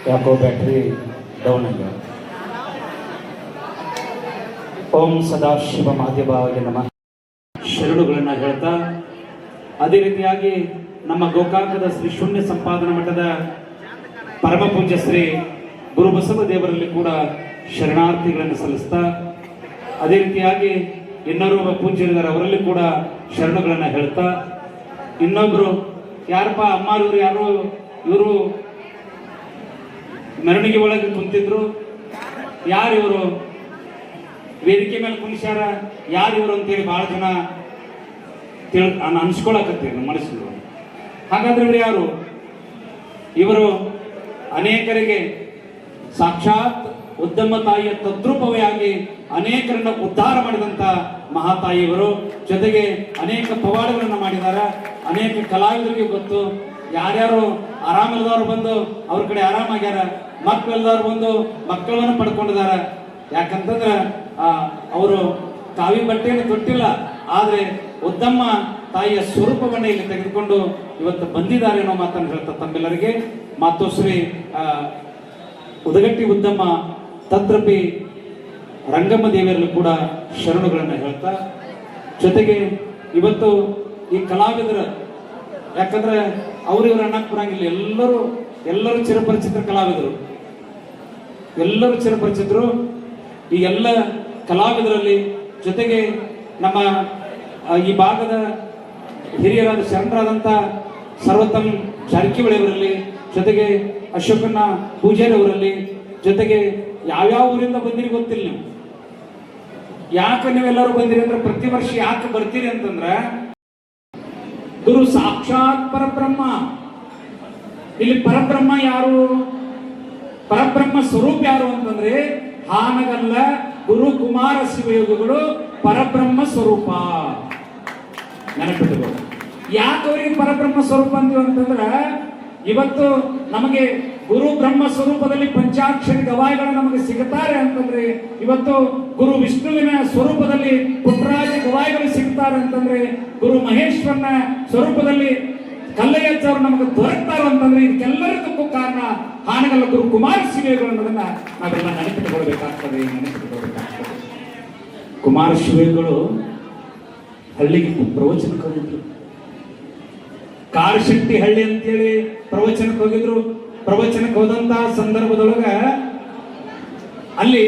ಯಾಕೋ battery down ಆಗಿದೆ. ಓಂ ಸದಾಶಿವ ಮಾಧ್ಯಮವಾಗಿ ನಮಃ ಶರಣುಗಳನ್ನು ಹೇಳ್ತಾ, ಅದೇ ರೀತಿಯಾಗಿ ನಮ್ಮ ಗೋಕಾಕದ ಶ್ರೀ ಶೂನ್ಯ ಸಂಪಾದನಾ ಮಠದ ಪರಮ ಪೂಜ್ಯ ಶ್ರೀ ಗುರುಬಸವ ದೇವರಲ್ಲಿ ಕೂಡ ಶರಣಾರ್ಥಿಗಳನ್ನು ಸಲ್ಲಿಸ್ತಾ, ಅದೇ ರೀತಿಯಾಗಿ ಇನ್ನೋರ್ವ ಪೂಜ್ಯರಿದ್ದಾರೆ ಅವರಲ್ಲಿ ಕೂಡ ಶರಣುಗಳನ್ನು ಹೇಳ್ತಾ, ಇನ್ನೊಬ್ರು ಯಾರಪ್ಪ ಅಮ್ಮಾರವ್ರು ಯಾರು ಇವರು ಮೆರವಣಿಗೆ ಒಳಗೆ ಕುಂತಿದ್ರು, ಯಾರು ಇವರು ವೇದಿಕೆ ಮೇಲೆ ಕುಣಿಸ್ಯಾರ, ಯಾರು ಇವರು ಅಂತೇಳಿ ಬಹಳ ಜನ ಅನ್ಸ್ಕೊಳಕತ್ತೀವಿ ನಮ್ಮ ಮನಸ್ಸಿನ. ಹಾಗಾದ್ರೆ ಇವರು ಯಾರು? ಇವರು ಅನೇಕರಿಗೆ ಸಾಕ್ಷಾತ್ ಉದ್ದಮ ತಾಯಿಯ ತದ್ರೂಪವಾಗಿ ಅನೇಕರನ್ನ ಉದ್ಧಾರ ಮಾಡಿದಂತ ಮಹಾತಾಯಿಯವರು. ಜೊತೆಗೆ ಅನೇಕ ಪವಾಡಗಳನ್ನು ಮಾಡಿದ್ದಾರೆ. ಅನೇಕ ಕಲಾವಿದರಿಗೆ ಗೊತ್ತು. ಯಾರ್ಯಾರು ಆರಾಮಿಲ್ಲದವ್ರು ಬಂದು ಅವ್ರ ಕಡೆ ಆರಾಮಾಗ್ಯಾರ, ಮಕ್ಕಳಿಲ್ಲದವ್ರು ಬಂದು ಮಕ್ಕಳನ್ನು ಪಡ್ಕೊಂಡಿದ್ದಾರೆ. ಯಾಕಂತಂದ್ರೆ ಅವರು ಕಾವಿ ಬಟ್ಟೆಯನ್ನು ತೊಟ್ಟಿಲ್ಲ, ಆದ್ರೆ ಉದ್ದಮ್ಮ ತಾಯಿಯ ಸ್ವರೂಪವನ್ನ ಇಲ್ಲಿ ತೆಗೆದುಕೊಂಡು ಇವತ್ತು ಬಂದಿದ್ದಾರೆ ಅನ್ನೋ ಮಾತನ್ನು ಹೇಳ್ತಾ ತಮ್ಮೆಲ್ಲರಿಗೆ ಮಾತೋಶ್ರೀ ಉದಗಟ್ಟಿ ಉದ್ದಮ್ಮ ತತ್ರಪಿ ರಂಗಮ್ಮ ದೇವಿಯರಲ್ಲೂ ಕೂಡ ಶರಣುಗಳನ್ನು ಹೇಳ್ತಾ, ಜೊತೆಗೆ ಇವತ್ತು ಈ ಕಲಾವಿದರ, ಯಾಕಂದ್ರೆ ಅವ್ರಿವ್ರ ಅನ್ನಕ್ಕೆ ಬರಂಗಿಲ್ಲ, ಎಲ್ಲರೂ ಚಿರಪರಿಚಿತ ಕಲಾವಿದರು, ಎಲ್ಲರೂ ಚಿರಪರಿಚಿತರು. ಈ ಎಲ್ಲ ಕಲಾವಿದರಲ್ಲಿ ಜೊತೆಗೆ ನಮ್ಮ ಈ ಭಾಗದ ಹಿರಿಯರಾದ ಶರಣರಾದಂಥ ಸರ್ವೋತ್ತಮ್ ಜಾರಕಿಹೊಳಿ ಅವರಲ್ಲಿ, ಜೊತೆಗೆ ಅಶೋಕಣ್ಣ ಪೂಜಾರಿ ಅವರಲ್ಲಿ, ಜೊತೆಗೆ ಯಾವ್ಯಾವ ಊರಿಂದ ಬಂದಿರಿ ಗೊತ್ತಿಲ್ಲ ನೀವು. ಯಾಕೆ ನೀವೆಲ್ಲರೂ ಬಂದಿರಿ ಅಂದ್ರೆ, ಪ್ರತಿ ವರ್ಷ ಯಾಕೆ ಬರ್ತೀರಿ ಅಂತಂದ್ರೆ, ಗುರು ಸಾಕ್ಷಾತ್ ಪರಬ್ರಹ್ಮ. ಇಲ್ಲಿ ಪರಬ್ರಹ್ಮ ಯಾರು? ಪರಬ್ರಹ್ಮ ಸ್ವರೂಪ ಯಾರು ಅಂತಂದ್ರೆ ಹಾನಗಲ್ಲ ಗುರು ಕುಮಾರ ಶಿವಯೋಗಿಗಳು ಪರಬ್ರಹ್ಮ ಸ್ವರೂಪ. ನೆನಪಿಟ್ಟು ಯಾಕೆ ಅವರಿಗೆ ಪರಬ್ರಹ್ಮ ಸ್ವರೂಪ ಅಂತೀವಿ ಅಂತಂದ್ರೆ, ಇವತ್ತು ನಮಗೆ ಗುರು ಬ್ರಹ್ಮ ಸ್ವರೂಪದಲ್ಲಿ ಪಂಚಾಕ್ಷರಿ ಗವಾಯಿಗಳು ನಮಗೆ ಸಿಗುತ್ತಾರೆ ಅಂತಂದ್ರೆ, ಇವತ್ತು ಗುರು ವಿಷ್ಣುವಿನ ಸ್ವರೂಪದಲ್ಲಿ ಪುಟ್ಟರಾಜ ಗವಾಯಿಗಳು ಸಿಗ್ತಾರೆ ಅಂತಂದ್ರೆ, ಗುರು ಮಹೇಶ್ವರನ ಸ್ವರೂಪದಲ್ಲಿ ಕಲ್ಲಯ್ಯಜ್ಜವರು ನಮಗೆ ದೊರಕ್ತಾರೆ ಅಂತಂದ್ರೆ, ಇದಕ್ಕೆಲ್ಲರಿಗೂ ಕಾರಣ ಹಾನಗಲ್ಲ ಗುರು ಕುಮಾರ ಶಿವಯೋಗಿಗಳು ಅನ್ನೋದನ್ನ ನಾವೆಲ್ಲ ನೆನಪಿಟ್ಟುಕೊಳ್ಬೇಕಾಗ್ತದೆ. ಕುಮಾರ ಶಿವಯೋಗಿಗಳು ಹಳ್ಳಿಗೆ ಪ್ರವಚನಕ್ಕೆ ಹೋಗಿದ್ರು. ಕಾರಶೆಟ್ಟಿ ಹಳ್ಳಿ ಅಂತೇಳಿ ಪ್ರವಚನಕ್ಕೆ ಹೋಗಿದ್ರು. ಪ್ರವಚನಕ್ಕೆ ಹೋದಂತಹ ಸಂದರ್ಭದೊಳಗ ಅಲ್ಲಿ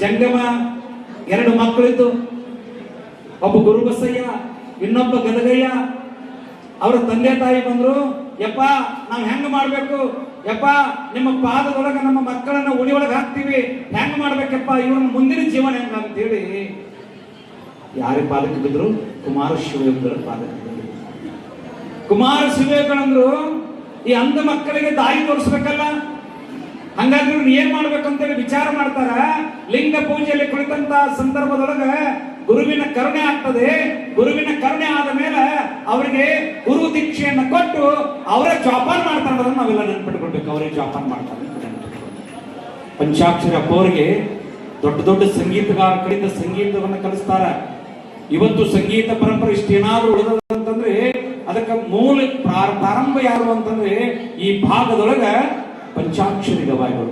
ಜಂಗಮ 2 ಮಕ್ಕಳಿದ್ದು, ಒಬ್ಬ ಗುರುಬಸಯ್ಯ, ಇನ್ನೊಬ್ಬ ಗದಗಯ್ಯ. ಅವರ ತಂದೆ ತಾಯಿ ಬಂದ್ರು, ಯಪ್ಪ ನಾವ್ ಹೆಂಗ್ ಮಾಡ್ಬೇಕು, ಯಪ್ಪ ನಿಮ್ಮ ಪಾದದೊಳಗ ನಮ್ಮ ಮಕ್ಕಳನ್ನ ಉಳಿ ಒಳಗೆ ಹಾಕ್ತಿವಿ, ಹೆಂಗ್ ಮಾಡ್ಬೇಕಪ್ಪ, ಇವ್ರನ್ನ ಮುಂದಿನ ಜೀವನ ಹೆಂಗ ಅಂತೇಳಿ ಯಾರ ಪಾದಕ್ಕೆ ಬಿದ್ರು? ಕುಮಾರ ಶಿವಯೋಗಿಗಳ ಪಾದಕ್ಕೆ ಬಿದ್ರು. ಕುಮಾರ ಶಿವಯೋಗಿಗಳಂದ್ರು ಈ ಅಂಧ ಮಕ್ಕಳಿಗೆ ದಾರಿ ತೋರಿಸ್ಬೇಕಲ್ಲ, ಹಂಗಾಗಿ ಇವ್ರನ್ನ ಏನ್ ಮಾಡ್ಬೇಕಂತೇಳಿ ವಿಚಾರ ಮಾಡ್ತಾರ. ಲಿಂಗ ಪೂಜೆಯಲ್ಲಿ ಕುಳಿತಂತ ಸಂದರ್ಭದೊಳಗ ಗುರುವಿನ ಕರುಣೆ ಆಗ್ತದೆ. ಗುರುವಿನ ಕರುಣೆ ಆದ ಮೇಲೆ ಅವರಿಗೆ ಗುರು ದೀಕ್ಷೆಯನ್ನು ಕೊಟ್ಟು ಅವರೇ ಜೋಪಾನ ಮಾಡ್ತಾರೆ ಅನ್ನೋದನ್ನ ನಾವೆಲ್ಲ ನೆನ್ಪಿಟ್ಕೊಳ್ಬೇಕು. ಅವರೇ ಜೋಪಾನ ಮಾಡ್ತಾರೆ. ಪಂಚಾಕ್ಷರ ಅಪ್ಪವರಿಗೆ ದೊಡ್ಡ ದೊಡ್ಡ ಸಂಗೀತಗಾರ ಕಡೆಯಿಂದ ಸಂಗೀತವನ್ನು ಕಲಿಸ್ತಾರ. ಇವತ್ತು ಸಂಗೀತ ಪರಂಪರೆ ಇಷ್ಟೇನಾದ್ರೂ ಉಳಿದಂತಂದ್ರೆ ಅದಕ್ಕೆ ಮೂಲ ಪ್ರಾರಂಭ ಯಾರು ಅಂತಂದ್ರೆ ಈ ಭಾಗದೊಳಗ ಪಂಚಾಕ್ಷರಿ ಗವಾಯಿಗಳು.